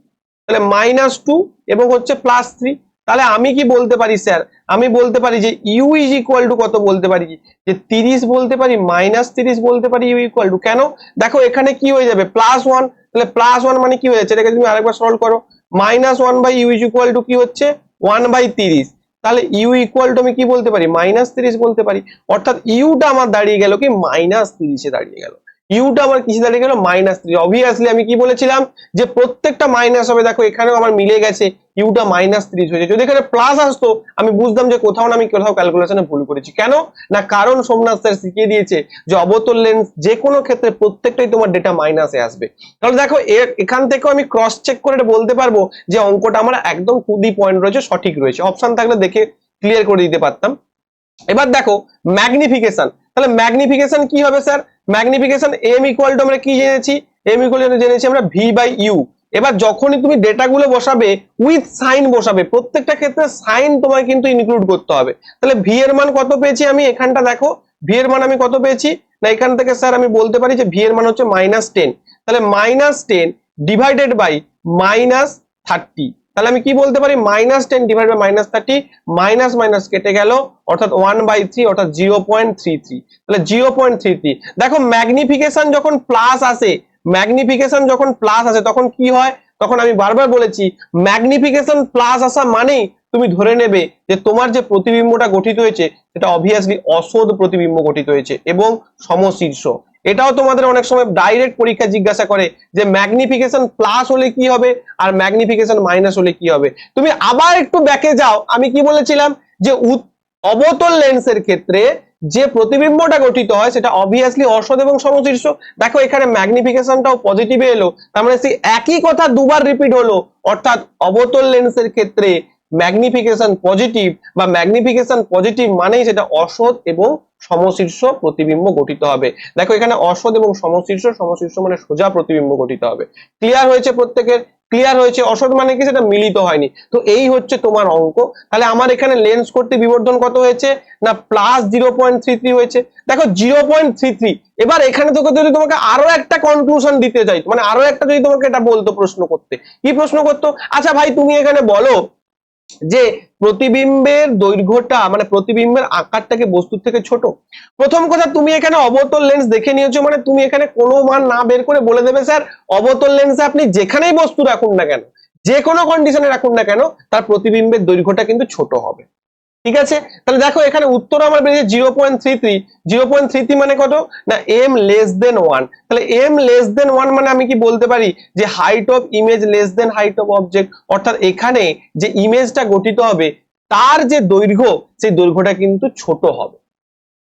তাহলে -2 এবং হচ্ছে +3। তাহলে আমি কি বলতে পারি স্যার? আমি বলতে পারি যে ইউ ইজ ইকুয়াল টু কত বলতে পারি? যে 30 বলতে পারি, -30 বলতে পারি, ইউ ইকুয়াল টু কেন? দেখো এখানে কি হয়ে যাবে? +1, তাহলে +1 মানে কি হয়ে যাচ্ছে? এটাকে তুমি আরেকবার সলভ করো, -1/u ইজ ইকুয়াল টু কি হচ্ছে? 1/30। তাহলে ইউ ইকুয়াল টু আমি কি বলতে পারি? -30 বলতে পারি। অর্থাৎ ইউটা আমার দাঁড়িয়ে গেল কি? -30 এ দাঁড়িয়ে গেল। ইউটা আমার কিসে দাঁড়িয়ে গেল? -30। অবভিয়াসলি আমি কি বলেছিলাম যে প্রত্যেকটা মাইনাস হবে, দেখো এখানেও আমার মিলে গেছে, ইউটা -30 হয়েছে। যদি এখানে প্লাস আসতো আমি বুঝতাম যে কোথাও না আমি কোথাও ক্যালকুলেশনে ভুল করেছি। কেন না? কারণ সোমনাথ স্যার শিখিয়ে দিয়েছে যে অবতল লেন্স যে কোনো ক্ষেত্রে প্রত্যেকটাই তোমার ডেটা মাইনাসে আসবে। তাহলে দেখো এখান থেকেও আমি ক্রস চেক করে বলতে পারবো যে অঙ্কটা আমার একদম খুবই পয়েন্ট রয়েছে, সঠিক রয়েছে। অপশন থাকলে দেখে ক্লিয়ার করে দিতে পারতাম। এবার দেখো ম্যাগনিফিকেশন, তাহলে ম্যাগনিফিকেশন কি হবে sir? Magnification M equal to আমরা কি জেনেছি? এম ইকুয়াল টু জেনেছি আমরা ভি বাই ইউ। এবার যখনই তুমি ডেটাগুলো বসাবে উইথ সাইন বসাবে, প্রত্যেকটা ক্ষেত্রে সাইন তোমায় কিন্তু ইনক্লুড করতে হবে। তাহলে ভি এর মান কত পেয়েছি আমি? এখানটা দেখো ভি এর মান আমি কত পেয়েছি না, এখান থেকে স্যার আমি বলতে পারি যে ভি এর মান হচ্ছে -10। তাহলে -10 ডিভাইডেড বাই -30, তাহলে আমি কি বলতে পারি? -10 ডিভাইড বাই -30, মাইনাস মাইনাস কেটে গেল, অর্থাৎ 1/3, অর্থাৎ 0.33। তাহলে 0.33। দেখো ম্যাগনিফিকেশন যখন প্লাস আসে, ম্যাগনিফিকেশন যখন প্লাস আসে তখন কি হয়? তখন আমি বারবার বলেছি ম্যাগনিফিকেশন প্লাস আসা মানেই তুমি ধরে নেবে যে তোমার যে প্রতিবিম্বটা গঠিত হয়েছে সেটা অবভিয়াসলি অসৎ প্রতিবিম্ব গঠিত হয়েছে এবং সমশীর্ষ। এটাও তোমাদের অনেক সময় ডাইরেক্ট পরীক্ষা জিজ্ঞাসা করে যে ম্যাগনিফিকেশন প্লাস হলে কি হবে আর ম্যাগনিফিকেশন মাইনাস হলে কি হবে। তুমি আবার একটু ব্যাকে যাও, আমি কি বলেছিলাম যে অবতল লেন্সের ক্ষেত্রে যে প্রতিবিম্বটা গঠিত হয় সেটা অবভিয়াসলি অসৎ এবং সমশীর্ষ। দেখো এখানে ম্যাগনিফিকেশনটাও পজিটিভে এলো, তার মানে সেই একই কথা দুবার রিপিট হলো, অর্থাৎ অবতল লেন্সের ক্ষেত্রে ম্যাগনিফিকেশন পজিটিভ বা ম্যাগনিফিকেশন পজিটিভ মানেই সেটা অসৎ এবং সমশীর্ষ প্রতিবিম্ব গঠিত হবে। দেখো এখানে অসৎ এবং সমশীর্ষ, সমশীর্ষ মানে সোজা প্রতিবিম্ব গঠিত হবে। ক্লিয়ার হয়েছে প্রত্যেকের? ক্লিয়ার হয়েছে। অসৎ মানে কি? সেটা মিলিত হয়নি। তো এই হচ্ছে তোমার অঙ্ক। তাহলে আমার এখানে লেন্স করতে বিবর্ধন কত হয়েছে না +0.33 হয়েছে। দেখো 0.33। এবার এখানে তোকে যদি তোমাকে আরো একটা কনক্লুশন দিতে চাই, মানে আরো একটা যদি তোমাকে এটা বলতো, প্রশ্ন করতে, কি প্রশ্ন করতো? আচ্ছা ভাই তুমি এখানে বলো যে প্রতিবিম্বের দৈর্ঘ্যটা মানে প্রতিবিম্বের আকারটাকে বস্তুর থেকে ছোট। প্রথম কথা তুমি এখানে অবতল লেন্স দেখে নিয়েছো, মানে তুমি এখানে কোনো মান না বের করে বলে দেবে স্যার অবতল লেন্সে আপনি যেখানেই বস্তু রাখুন না কেন, যে কোনো কন্ডিশনে রাখুন না কেন, তার প্রতিবিম্বের দৈর্ঘ্যটা কিন্তু ছোট হবে। ঠিক আছে, তাহলে দেখো এখানে উত্তর আমার বেরিয়েছে 0.33। 0.33 মানে কত না m<1। তাহলে m<1 মানে আমি কি বলতে পারি যে height of image less than height of object, অর্থাৎ এখানে যে ইমেজটা গঠিত হবে তার যে দৈর্ঘ্য সেই দৈর্ঘ্যটা কিন্তু ছোট হবে।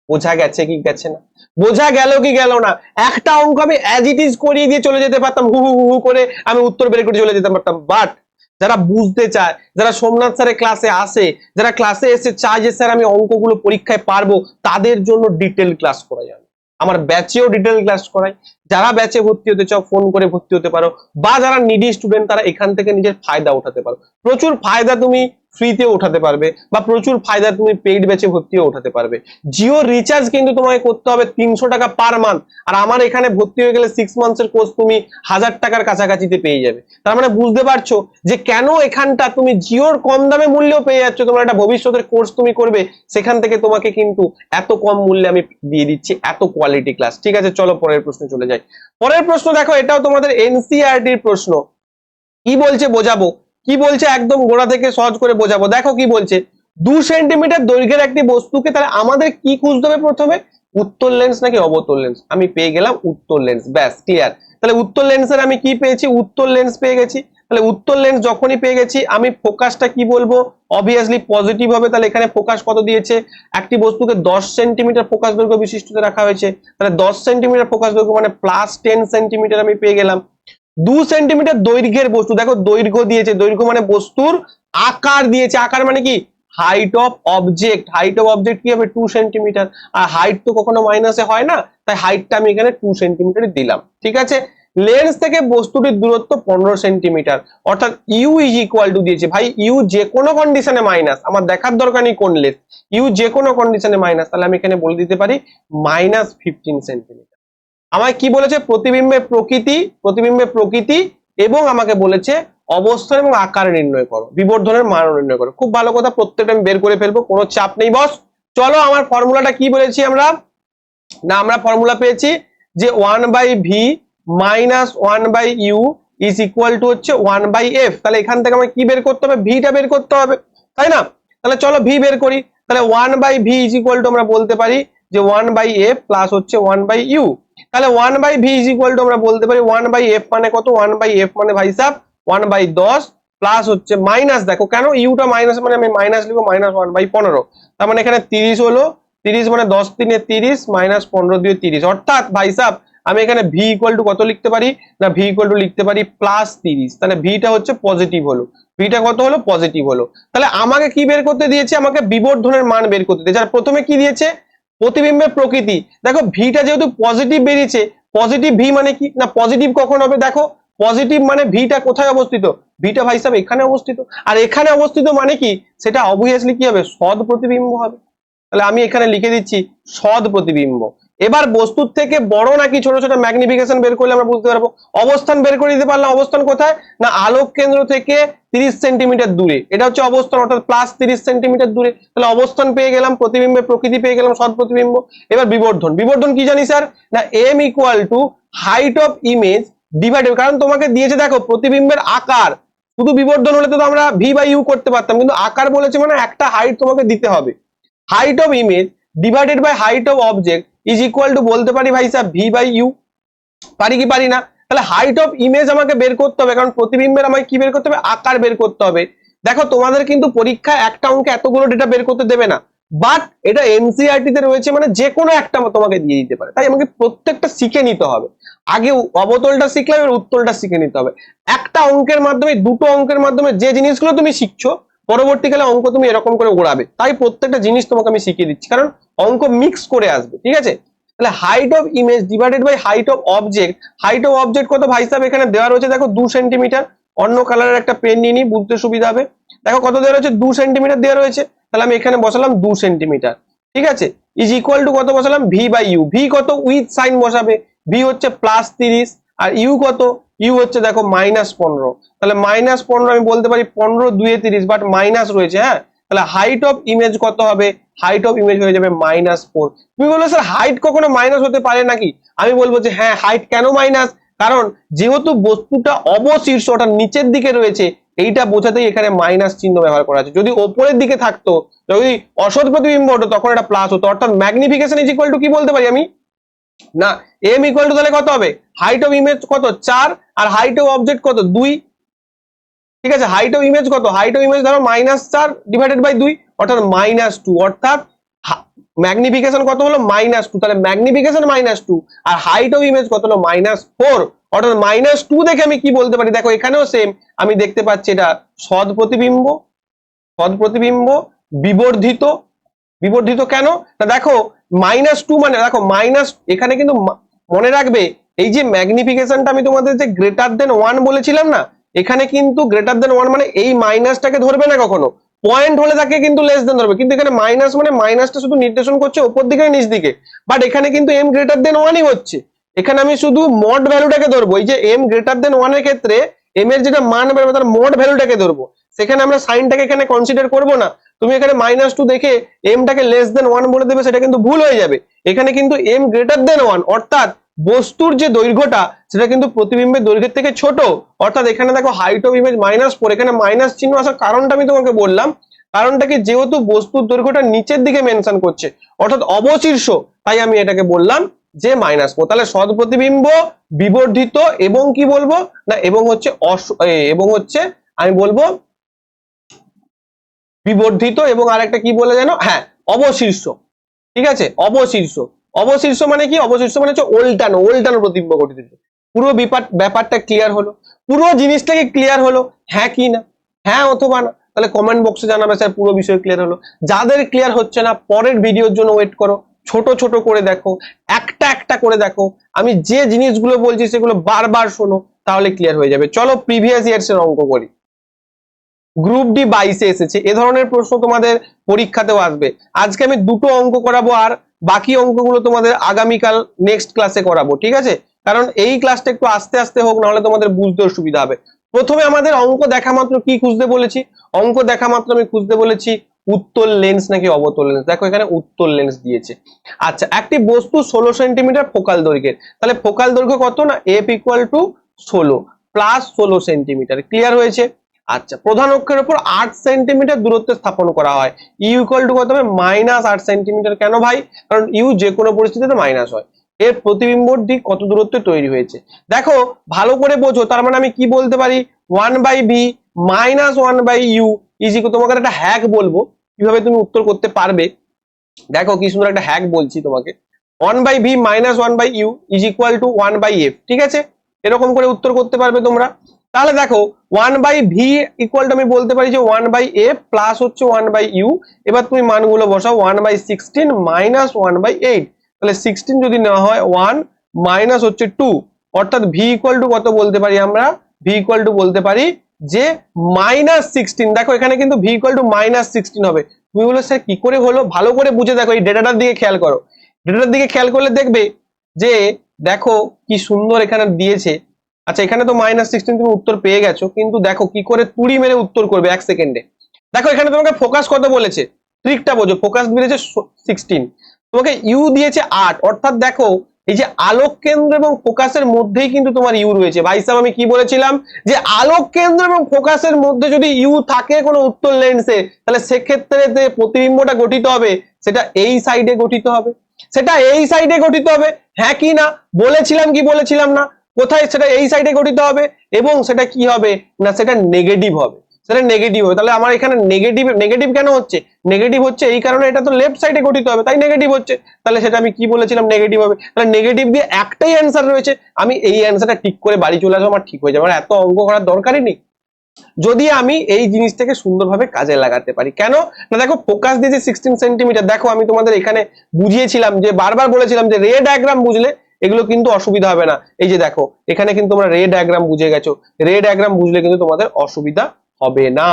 বোঝা গেছে কি গেছে না? বোঝা গেল কি গেল না? একটা অঙ্ক আমি অ্যাজ ইট ইজ করিয়ে দিয়ে চলে যেতে পারতাম, হু হু হু করে আমি উত্তর বের করে চলে যেতে পারতাম, বাট যারা বুঝতে চায়, যারা সোমনাথ স্যারের ক্লাসে আসে, যারা ক্লাসে এসে চায় যে স্যার আমি অঙ্কগুলো পরীক্ষায় পারবো, তাদের জন্য ডিটেল ক্লাস করাই আমি। আমার ব্যাচেও ডিটেল ক্লাস করাই। যারা ব্যাচে ভর্তি হতে চাও ফোন করে ভর্তি হতে পারো, বা যারা নিডি স্টুডেন্ট তারা এখান থেকে নিজের ফায়দা উঠাতে পারো। প্রচুর ফায়দা তুমি ফ্রিতে উঠাতে পারবে বা প্রচুর ফায়দা তুমি পেইড ব্যাচে ভর্তিও উঠাতে পারবে। জিও রিচার্জ কিন্তু তোমাকে করতে হবে 300 টাকা পার মান্থ, আর আমার এখানে ভর্তি হয়ে গেলে 6 মান্থসের কোর্স তুমি 1000 টাকার কাছাকাছিতে পেয়ে যাবে। তার মানে বুঝতে পারছো যে কেন এখানটা তুমি জিওর কম দামে মূল্যেও পেয়ে যাচ্ছ। তোমার একটা ভবিষ্যতের কোর্স তুমি করবে, সেখান থেকে তোমাকে কিন্তু এত কম মূল্যে আমি দিয়ে দিচ্ছি এত কোয়ালিটি ক্লাস। ঠিক আছে, চলো পরের প্রশ্নে চলে যাই। পরের প্রশ্ন দেখো, এটাও তোমাদের এনসিইআরটির প্রশ্ন। কি বলছে বোঝাবো, কি বলছে একদম গোড়া থেকে সহজ করে বোঝাবো। দেখো কি বলছে, 2 সেন্টিমিটার দৈর্ঘ্যের একটি বস্তুকে, তাহলে আমাদের কি খুঁজতে হবে প্রথমে? উত্তল লেন্স নাকি অবতল লেন্স? আমি পেয়ে গেলাম উত্তল লেন্স, ব্যাস ক্লিয়ার। তাহলে উত্তল লেন্সের আমি কি পেয়েছি? উত্তল লেন্স পেয়ে গেছি। তাহলে উত্তল লেন্স যখনই পেয়ে গেছি আমি ফোকাসটা কি বলবো? অবভিয়াসলি পজিটিভ হবে। তাহলে এখানে ফোকাস কত দিয়েছে? একটি বস্তুকে 10 সেন্টিমিটার ফোকাস দৈর্ঘ্য বিশিষ্টতে রাখা হয়েছে, তাহলে 10 সেন্টিমিটার ফোকাস দৈর্ঘ্য মানে +10 সেন্টিমিটার আমি পেয়ে গেলাম। 2 সেন্টিমিটার দৈর্ঘ্যের বস্তু, দেখো দৈর্ঘ্য দিয়েছে, দৈর্ঘ্য মানে বস্তুর আকার দিয়েছে, আকার মানে কি height of object. Height of object কি হবে? 2 সেন্টিমিটার। আর হাইট তো কখনো মাইনাসে হয় না, তাই হাইটটা আমি এখানে 2 সেন্টিমিটার দিলাম। ঠিক আছে, লেন্স থেকে বস্তুটির দূরত্ব 15 সেন্টিমিটার, অর্থাৎ ইউ ইজ ইকুয়াল টু দিয়েছে। ভাই ইউ যে কোনো কন্ডিশনে মাইনাস, আমার দেখার দরকার নেই কোন লেন্স, ইউ যে কোনো কন্ডিশনে মাইনাস, তাহলে আমি এখানে বলে দিতে পারি -15 সেন্টিমিটার। আমায় কি বলেছে? প্রতিবিম্বের প্রকৃতি, প্রতিবিম্বের প্রকৃতি এবং আমাকে বলেছে অবস্থান এবং আকার নির্ণয় করো, বিবর্ধনের মান নির্ণয় করো। খুব ভালো কথা, প্রত্যেকটা আমি বের করে ফেলবো, কোনো চাপ নেই বস। চলো আমার ফর্মুলাটা কি বলেছি আমরা না, আমরা ফর্মুলা পেয়েছি যে 1/v - 1/u is equal two হচ্ছে 1/f। তাহলে এখান থেকে আমাকে কি বের করতে হবে? ভিটা বের করতে হবে, তাই না? তাহলে চলো ভি বের করি। তাহলে 1/v ইজ ইকুয়াল টু আমরা বলতে পারি যে 1/f প্লাস হচ্ছে 1/u। তাহলে 1/v ইজ ইকুয়াল টু আমরা বলতে পারি 1/f মানে কত? 1/f মানে ভাই সাহেব 1/10 প্লাস হচ্ছে মাইনাস, দেখো কেন ইউটা মাইনাস মানে আমি মাইনাস লিখবো -1/15। তার মানে এখানে 30 হলো, 30 মানে 10 3 30 -15 দিয়ে 30, অর্থাৎ ভাই সাহেব আমি এখানে ভি ইকুয়াল টু কত লিখতে পারি না, ভি ইকুয়াল টু লিখতে পারি +30। তাহলে ভিটা হচ্ছে পজিটিভ হলো, ভিটা কত হলো পজিটিভ হলো। তাহলে আমাকে কি বের করতে দিয়েছে, আমাকে বিবর্ধনের মান বের করতে দিয়েছে। আর প্রথমে কি দিয়েছে, প্রতিবিম্বের প্রকৃতি। দেখো ভিটা যেহেতু পজিটিভ বেরিয়েছে, পজিটিভ ভি মানে কি না, পজিটিভ কখন হবে, দেখো পজিটিভ মানে ভিটা কোথায় অবস্থিত, ভিটা ভাই সাহেব এখানে অবস্থিত। আর এখানে অবস্থিত মানে কি, সেটা অবভিয়াসলি কি হবে, সদ প্রতিবিম্ব হবে। তাহলে আমি এখানে লিখে দিচ্ছি সদ প্রতিবিম্ব। এবার বস্তুর থেকে বড় নাকি ছোট ছোট ম্যাগনিফিকেশন বের করলে আমরা বুঝতে পারবো। অবস্থান বের করে দিতে পারলাম, অবস্থান কোথায় না আলোক কেন্দ্র থেকে 30 সেন্টিমিটার দূরে, এটা হচ্ছে অবস্থান, অর্থাৎ প্লাস 30 সেন্টিমিটার দূরে। তাহলে অবস্থান পেয়ে গেলাম, প্রতিবিম্বের প্রকৃতি পেয়ে গেলাম, সদ প্রতিবিম্ব। এবার বিবর্ধন, বিবর্ধন কি জানি স্যার না M equal to height of image divided, কারণ তোমাকে দিয়েছে দেখো প্রতিবিম্বের আকার, শুধু বিবর্ধন হলে তো আমরা ভি বাই ইউ করতে পারতাম, কিন্তু আকার বলেছে মানে একটা হাইট তোমাকে দিতে হবে। Height of image divided by height of object is equal to বলতে পারি ভাই সাহেব ভি বাই ইউ, পারি কি পারি না। তাহলে হাইট অফ ইমেজ আমাকে বের করতে হবে, কারণ প্রতিবিম্বের আমাকে কি বের করতে হবে, আকার বের করতে হবে। দেখো তোমাদের কিন্তু পরীক্ষায় একটা অঙ্কে এতগুলো ডেটা বের করতে দেবে না, বাট এটা এনসিইআরটি তে রয়েছে মানে যে কোনো একটা তোমাকে দিয়ে দিতে পারে, তাই আমাকে প্রত্যেকটা শিখে নিতে হবে। আগে অবতলটা শিখলে এবার উত্তলটা শিখে নিতে হবে। একটা অঙ্কের মাধ্যমে, দুটো অঙ্কের মাধ্যমে যে জিনিসগুলো তুমি শিখছো, পরবর্তীকালে অঙ্ক তুমি এরকম করে ওড়াবে। তাই প্রত্যেকটা জিনিস তোমাকে আমি শিখিয়ে দিচ্ছি, কারণ অঙ্ক মিক্স করে আসবে, ঠিক আছে। তাহলে height of image divided by height of object, height of object কত ভাই সাহেব এখানে দেওয়া রয়েছে, দেখো 2 সেন্টিমিটার। অন্য কালারের একটা পেন নিয়ে নি, বুঝতে সুবিধা হবে। দেখো কত দেওয়া রয়েছে, 2 সেন্টিমিটার দেওয়া রয়েছে। তাহলে আমি এখানে বসালাম 2 সেন্টিমিটার, ঠিক আছে। ইজ ইকুয়াল টু কত বসালাম, ভি বাই ইউ। ভি কত, উইথ সাইন বসাবে, ভি হচ্ছে প্লাস 30, আর ইউ কত, ইউ হচ্ছে দেখো -15। তাহলে -15 আমি বলতে পারি 15 2 30, বাট মাইনাস রয়েছে, হ্যাঁ। তাহলে হাইট অফ ইমেজ কত হবে, হাইট অফ ইমেজ হয়ে যাবে -4। তুমি বলবে স্যার হাইট কখনো মাইনাস হতে পারে নাকি, আমি বলবো যে হ্যাঁ, হাইট কেন মাইনাস, কারণ যেহেতু বস্তুটা অবশীর্ষ অর্থাৎ নিচের দিকে রয়েছে, এইটা বোঝাতেই এখানে মাইনাস চিহ্ন ব্যবহার করা আছে। যদি ওপরের দিকে থাকতো, যদি অসৎ প্রতিবিম্ব হতো, তখন এটা প্লাস হতো। অর্থাৎ ম্যাগনিফিকেশন ইজ ইকুয়াল টু কি বলতে পারি আমি না, এম ইকুয়াল টু তাহলে কত হবে, হাইট অফ ইমেজ কত 4, আর হাইট অফ অবজেক্ট কত 2, ঠিক আছে। হাইট অফ ইমেজ কত, হাইট অফ ইমেজ ধরো -4 ডিভাইডেড বাই 2, অর্থাৎ -2, অর্থাৎ ম্যাগনিফিকেশন কত হলো -2। তাহলে ম্যাগনিফিকেশন -2 আর হাইট অফ ইমেজ কত হলো -4, অর্থাৎ -2 দেখে আমি কি বলতে পারি, দেখো এখানেও সেম আমি দেখতে পাচ্ছি এটা সদ প্রতিবিম্ব। সদ প্রতিবিম্ব বিবর্ধিত, বিবর্ধিত কেন না, দেখো -2 মানে দেখো মাইনাস, এখানে কিন্তু মনে রাখবে এই যে ম্যাগনিফিকেশনটা আমি তোমাদের যে গ্রেটার দেন 1 বলেছিলাম না, এখানে কিন্তু গ্রেটার দেন 1 মানে এই মাইনাসটাকে ধরবে না কখনো, পয়েন্ট হলে তাকে কিন্তু লেস দেন ধরবে। কিন্তু এখানে মাইনাস মানে মাইনাসটা শুধু নির্দেশন করছে উপর দিকে নিচ দিকে, বাট এখানে কিন্তু এম গ্রেটার দেন 1ই হচ্ছে। এখানে আমি শুধু মড ভ্যালুটাকে ধরবো, এই যে এম গ্রেটার দেন 1 এর ক্ষেত্রে এম এর যেটা মান বেরোবে তার মড ভ্যালুটাকে ধরবো, সেখানে আমরা সাইনটাকে এখানে কনসিডার করবো না। তুমি এখানে -2 দেখে এমটাকে লেস দেন 1 বলে দেবে, সেটা কিন্তু ভুল হয়ে যাবে। এখানে কিন্তু এম গ্রেটার দেন 1, অর্থাৎ বস্তুর যে দৈর্ঘ্যটা সেটা কিন্তু প্রতিবিম্বের দৈর্ঘ্যের থেকে ছোট। অর্থাৎ এখানে দেখো হাইট অফ ইমেজ -4, এখানে মাইনাস চিহ্ন আসার কারণটা আমি তোমাকে বললাম, কারণটা কি যেহেতু বস্তুর দৈর্ঘ্যটা নিচের দিকে মেনশন করছে অর্থাৎ অবশীর্ষ, তাই আমি এটাকে বললাম যে -4। তাহলে সদ প্রতিবিম্ব বিবর্ধিত এবং কি বলবো না, এবং হচ্ছে এবং হচ্ছে আমি বলবো বিবর্ধিত, এবং আরেকটা কি বলে জানো, হ্যাঁ অবশীর্ষ, ঠিক আছে। অবশীর্ষ, অবশীর্ষ মানে কি, অবশীর্ষ মানে হচ্ছে ওল্টানো, ওল্টানো প্রতিবিম্ব গঠিত। পুরো ব্যাপারটা ক্লিয়ার হলো, পুরো জিনিসটাকে ক্লিয়ার হলো, হ্যাঁ কি না, হ্যাঁ অথবা না। তাহলে কমেন্ট বক্সে জানাবে স্যার পুরো বিষয় ক্লিয়ার হলো। যাদের ক্লিয়ার হচ্ছে না পরের ভিডিওর জন্য ওয়েট করো, ছোট ছোট করে দেখো, একটা একটা করে দেখো, আমি যে জিনিসগুলো বলছি সেগুলো বারবার শোনো, তাহলে ক্লিয়ার হয়ে যাবে। চলো প্রিভিয়াস ইয়ার্স এর অঙ্ক করি। গ্রুপ ডি 22-এ এসেছে, এ ধরনের প্রশ্ন তোমাদের পরীক্ষাতেও আসবে। আজকে আমি দুটো অঙ্ক করাবো, আর বাকি অঙ্কগুলো তোমাদের আগামীকাল নেক্সট ক্লাসে করাবো, ঠিক আছে। কারণ এই ক্লাসটা একটু আস্তে আস্তে হোক, নাহলে তোমাদের বুঝতেও সুবিধা হবে। প্রথমে আমাদের অঙ্ক দেখা মাত্র কি খুঁজতে বলেছি, অঙ্ক দেখা মাত্র আমি খুঁজতে বলেছি উত্তল লেন্স নাকি অবতল লেন্স। দেখো এখানে উত্তল লেন্স দিয়েছে। আচ্ছা, একটি বস্তু 16 সেন্টিমিটার ফোকাল দৈর্ঘ্যের, তাহলে ফোকাল দৈর্ঘ্য কত না, F equal to 16 plus 16 centimetre, clear হয়েছে। আচ্ছা, প্রধান অক্ষের উপর 8 সেন্টিমিটার দূরত্বে স্থাপন করা হয়, ইউ ইকুয়াল টু কত হবে, -8 সেন্টিমিটার। কেন ভাই, কারণ ইউ যে কোনো পরিস্থিতিতে মাইনাস হয়। এর প্রতিবিম্বর দিক কত দূরত্বে তৈরি হয়েছে, দেখো ভালো করে বোঝো। তার মানে আমি কি বলতে পারি, 1/v -1/u ইজ ইকুয়াল, তোমাকে একটা হ্যাক বলবো কিভাবে তুমি উত্তর করতে পারবে। দেখো কি সুন্দর একটা হ্যাক বলছি তোমাকে, 1/v -1/u is equal two 1/f, ঠিক আছে। এরকম করে উত্তর করতে পারবে তোমরা। তাহলে দেখো 1/v ইকুয়াল টু আমি বলতে পারি যে 1/a প্লাস হচ্ছে 1/u। এবার তুমি মানগুলো বসাও, 1/16 মাইনাস 1/8। তাহলে 16 যদি নেওয়া হয় 1 মাইনাস হচ্ছে 2, অর্থাৎ v ইকুয়াল টু কত বলতে পারি আমরা, v ইকুয়াল টু বলতে পারি যে -16। দেখো এখানে কিন্তু v ইকুয়াল টু -16 হবে। তুমি বলো স্যার কি করে হলো, ভালো করে বুঝে দেখো, এই ডেটাটার দিকে খেয়াল করো। ডেটাটার দিকে খেয়াল করলে দেখবে যে দেখো কি সুন্দর এখানে দিয়েছে। আচ্ছা এখানে তো -16 তুমি উত্তর পেয়ে গেছো, কিন্তু দেখো কি করে তুড়ি মেরে উত্তর করবে 1 সেকেন্ডে। দেখো এখানে তোমাকে ফোকাস কত বলেছে, ট্রিকটা বোঝো, ফোকাস দিয়েছে 16, তোমাকে ইউ দিয়েছে 8, অর্থাৎ দেখো এই যে আলোক কেন্দ্র এবং ফোকাসের মধ্যেই কিন্তু তোমার ইউ রয়েছে। ভাই সাহেব আমি কি বলেছিলাম যে আলোক কেন্দ্র এবং ফোকাসের মধ্যে যদি ইউ থাকে কোনো উত্তর লেন্সে, তাহলে সেক্ষেত্রে যে প্রতিবিম্বটা গঠিত হবে সেটা এই সাইডে গঠিত হবে, সেটা এই সাইডে গঠিত হবে। হ্যাঁ কি না বলেছিলাম, কি বলেছিলাম না, কোথায় সেটা এই সাইডে গঠিত হবে, এবং সেটা কি হবে না সেটা নেগেটিভ হবে, সেটা নেগেটিভ হবে। তাহলে আমার এখানে নেগেটিভ, নেগেটিভ কেন হচ্ছে, নেগেটিভ হচ্ছে এই কারণে এটা তো লেফট সাইডে গঠিত হবে তাই নেগেটিভ হচ্ছে। তাহলে সেটা আমি কি বলেছিলাম, নেগেটিভ হবে। তাহলে নেগেটিভ দিয়ে একটাই অ্যান্সার রয়েছে, আমি এই অ্যান্সারটা ঠিক করে বাড়ি চলে আসবো, আমার ঠিক হয়ে যাবে, আমার এত অঙ্ক করার দরকারই নেই যদি আমি এই জিনিসটাকে সুন্দরভাবে কাজে লাগাতে পারি। কেন না দেখো ফোকাস দিয়েছে 16 সেন্টিমিটার। দেখো আমি তোমাদের এখানে বুঝিয়েছিলাম যে বারবার বলেছিলাম যে রে ডায়াগ্রাম বুঝলে এগুলো কিন্তু অসুবিধা হবে না। এই যে দেখো এখানে কিন্তু তোমরা রে ডায়াগ্রাম বুঝে গেছো, রে ডায়াগ্রাম বুঝলে কিন্তু তোমাদের অসুবিধা হবে না।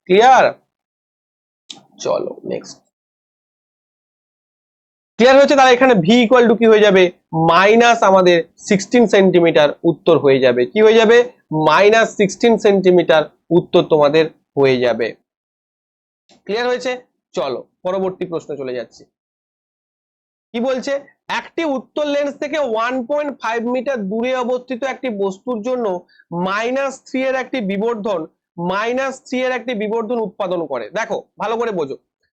ক্লিয়ার? চলো নেক্সট। ক্লিয়ার হয়েছে? তাহলে এখানে ভি ইকুয়াল টু কি হয়ে যাবে, মাইনাস আমাদের 16 সেন্টিমিটার উত্তর হয়ে যাবে। কি হয়ে যাবে, -16 সেন্টিমিটার উত্তর তোমাদের হয়ে যাবে। ক্লিয়ার হয়েছে? চলো পরবর্তী প্রশ্ন চলে যাচ্ছি। কি বলছে, একটি উত্তর লেন্স থেকে 1.5 মিটার দূরে অবস্থিত একটি বস্তুর জন্য -3 এর একটি বিবর্ধন, -3 এর একটি বিবর্ধন উৎপাদন করে। দেখো ভালো করে বোঝো,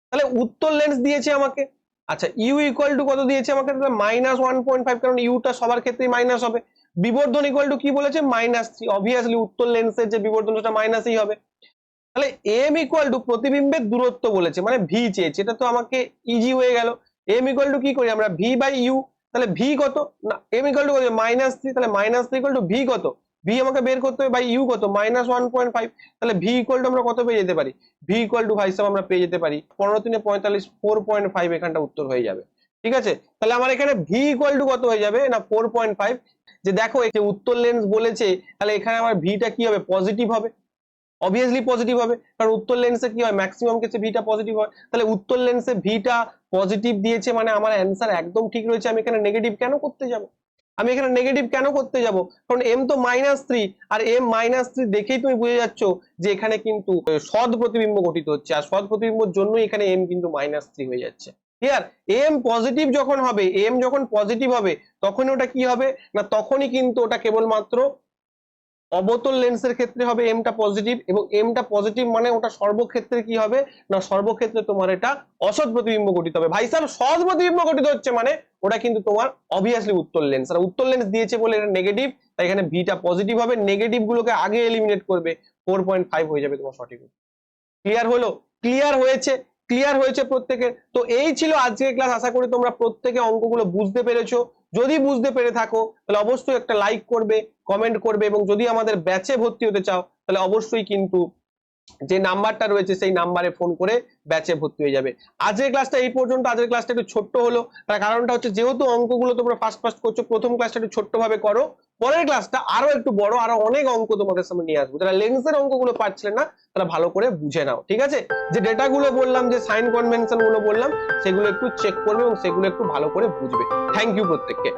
তাহলে উত্তর লেন্স দিয়েছে আমাকে। আচ্ছা ইউ ইকুয়াল টু কত দিয়েছে আমাকে, -1.5, কারণ ইউটা সবার ক্ষেত্রেই মাইনাস হবে। বিবর্ধন ইকুয়াল টু কি বলেছে, -3, অবভিয়াসলি উত্তর লেন্সের যে বিবর্ধন সেটা মাইনাসই হবে। তাহলে এম ইকুয়াল টু প্রতিবিম্বের দূরত্ব বলেছে, মানে ভি চেয়েছে, এটা তো আমাকে ইজি হয়ে গেল। এম ইকুয়াল টু কি করি আমরা, ভি বাই ইউ। তাহলে ভি কত না, এম ইকুয়াল টু কত -3, তাহলে -3 ইকুয়াল টু ভি কত, ভি আমাকে বের করতে হবে, বাই ইউ কত -1.5। তাহলে ভি ইকুয়াল টু আমরা কত পেয়ে যেতে পারি, ভি ইকুয়াল টু ভাই সাহেব আমরা পেয়ে যেতে পারি 15 × 3 = 45, 4.5 এখানটা উত্তর হয়ে যাবে। ঠিক আছে, তাহলে আমার এখানে ভি ইকুয়াল টু কত হয়ে যাবে না 4.5। যে দেখো এই যে উত্তর লেন্স বলেছে, তাহলে এখানে আমার ভিটা কি হবে, পজিটিভ হবে, অবভিয়াসলি পজিটিভ হবে, কারণ উত্তর লেন্সে কি হয় ম্যাক্সিমাম ক্ষেত্রে ভিটা পজিটিভ হয়। তাহলে উত্তর লেন্সে ভিটা পজিটিভ দিয়েছে, মানে আমার অ্যান্সার একদম ঠিক রয়েছে। আমি এখানে নেগেটিভ কেন করতে যাব, আমি এখানে নেগেটিভ কেন করতে যাব, কারণ এম তো -3, আর এম -3 দেখেই তুমি বুঝে যাচ্ছ যে এখানে কিন্তু সদ প্রতিবিম্ব গঠিত হচ্ছে, আর সদ প্রতিবিম্বর জন্যই এখানে এম কিন্তু -3 হয়ে যাচ্ছে। ক্লিয়ার? এম পজিটিভ যখন হবে, এম যখন পজিটিভ হবে তখন ওটা কি হবে না, তখনই কিন্তু ওটা কেবলমাত্র অবতল লেন্সের ক্ষেত্রে হবে এমটা পজিটিভ, এবং এমটা পজিটিভ মানে ওটা সর্বক্ষেত্রে কি হবে না, সর্বক্ষেত্রে তোমার এটা অসৎ প্রতিবিম্ব গঠিত হবে। ভাই সাহেব সৎ প্রতিবিম্ব গঠিত হচ্ছে মানে ওটা কিন্তু তোমার অবভিয়াসলি উত্তর লেন্স, আর উত্তর লেন্স দিয়েছে বলে এটা নেগেটিভ, তাই এখানে ভিটা পজিটিভ হবে, নেগেটিভ গুলোকে আগে এলিমিনেট করবে, 4.5 হয়ে যাবে তোমার সঠিক। ক্লিয়ার হলো? ক্লিয়ার হয়েছে? ক্লিয়ার হয়েছে প্রত্যেকের? তো এই ছিল আজকের ক্লাস, আশা করি তোমরা প্রত্যেকে অঙ্কগুলো বুঝতে পেরেছো। যদি বুঝতে পেরে থাকো তাহলে অবশ্যই একটা লাইক করবে, কমেন্ট করবে, এবং যদি আমাদের ব্যাচে ভর্তি হতে চাও তাহলে অবশ্যই কিন্তু যে নাম্বারটা রয়েছে সেই নাম্বারে ফোন করে ব্যাচে ভর্তি হয়ে যাবে। আজকের ক্লাসটা এই পর্যন্ত। আজকের ক্লাসটা একটু ছোট্ট হলো, তার কারণটা হচ্ছে যেহেতু অঙ্কগুলো তোমরা ফার্স্ট ফার্স্ট করছো, প্রথম ক্লাসটা একটু ছোট্ট ভাবে করো, পরের ক্লাসটা আরো একটু বড়, আরো অনেক অঙ্ক তোমাদের সামনে নিয়ে আসবো। যারা লেন্সের অঙ্কগুলো পারছিলেন না তারা ভালো করে বুঝে নাও, ঠিক আছে? যে ডেটাগুলো বললাম, যে সাইন কনভেনশন গুলো বললাম, সেগুলো একটু চেক করবে এবং সেগুলো একটু ভালো করে বুঝবে। থ্যাংক ইউ প্রত্যেককে।